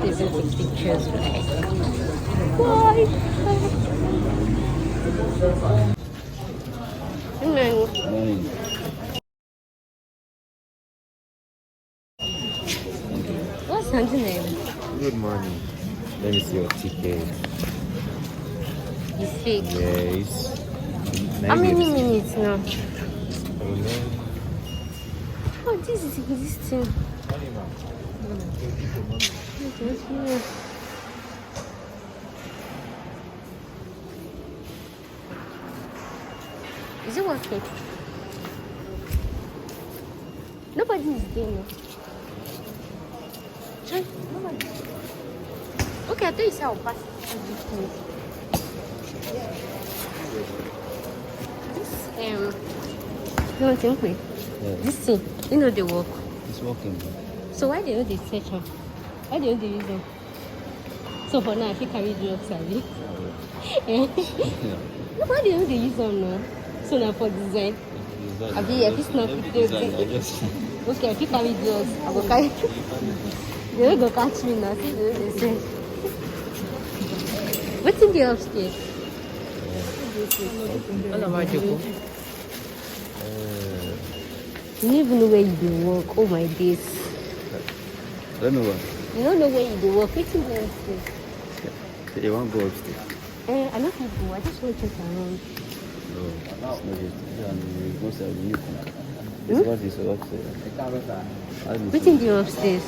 Taking some pictures, right? Why? Morning. What's Sandy's name? Good morning. Let me see your ticket. It's fake. Yes. How many minutes now? Hello. Oh, this is existing. Is it working? Nobody is doing it. Try. Nobody. Okay, I thought you said I'll pass it. This, you know, think we. Yeah. This thing, you know, they work. It's working. So why they know they search them? Why they know they use them? So for now, if you carry drugs, Abby. Yeah. Why they know they use them now? So now for design. Abby, if it's not okay, if you carry drugs, I will carry. They will go catch me now. See what they say. What's in the upstairs? All about you. You don't even know where you do work. Oh my days. I don't know what. You don't know where you do work. What's in the upstairs? You want to go upstairs? I don't think I just want to check around. No, it's not just. Most of the new This one is upstairs. What's in the upstairs?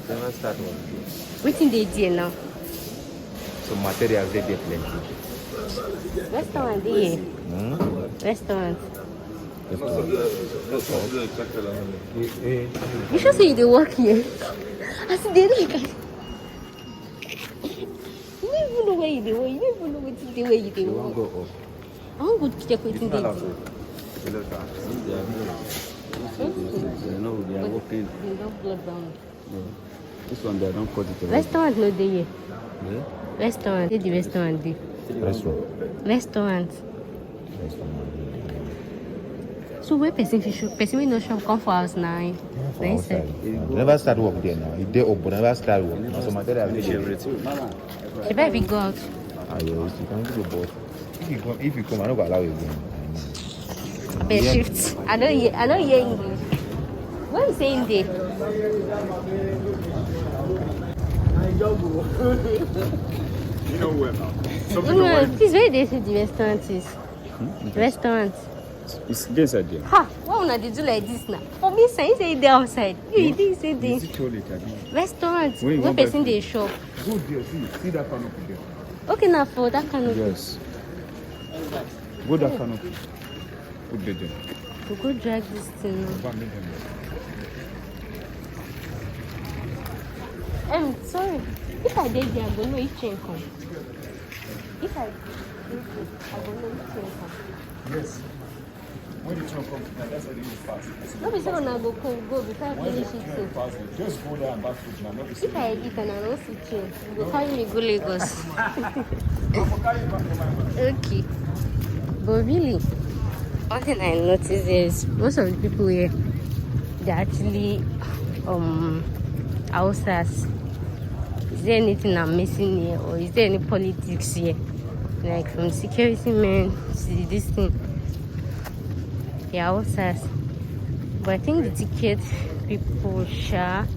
Never start one. What's in the idea now? So materials they get plenty. Restaurant, yeah. Restaurant. You should say they work here. I see they look at. You don't even know where you do. You don't even know what's in the way you do. You want to go up? I want to go check what's in the. No, they are working. They don't blood down. No. This one they don't cut it. Restaurant no dey here. Yeah? Restaurant. Dey the restaurant dey. Restaurant. Restaurant. So where person wey no shop come for house now? Outside. Never start work there now. If they open, never start work. Now some material finish everything. She better be go out. Ah yes, you can go both. If you come, I don't go allow you again. Bed shift. I don't hear English. What you saying there? You know where now? No, please, where they say the restaurant is? Restaurant. It's this idea. Ha! Why una dey do like this now? For me, say they outside. You didn't say they. Restaurant. Where person dey shop. Go there, see that canopy there. Okay, now for that kind of. Yes. Go that canopy. Put the there. We go drag this thing now. Sorry. If I did there, I don't know if train come. If I did there, I don't know if train come. Yes. When the train comes, that's how they use fast. No, be say una go go before I finish it. Just go there and back foot now. If I edit and I don't see train, you go carry me go Lagos. Okay. But really, one thing I noticed is most of the people here, they're actually outsiders. Is there anything I'm missing here, or is there any politics here? Like from security men to this thing. Yeah, outsiders. But I think the ticket people share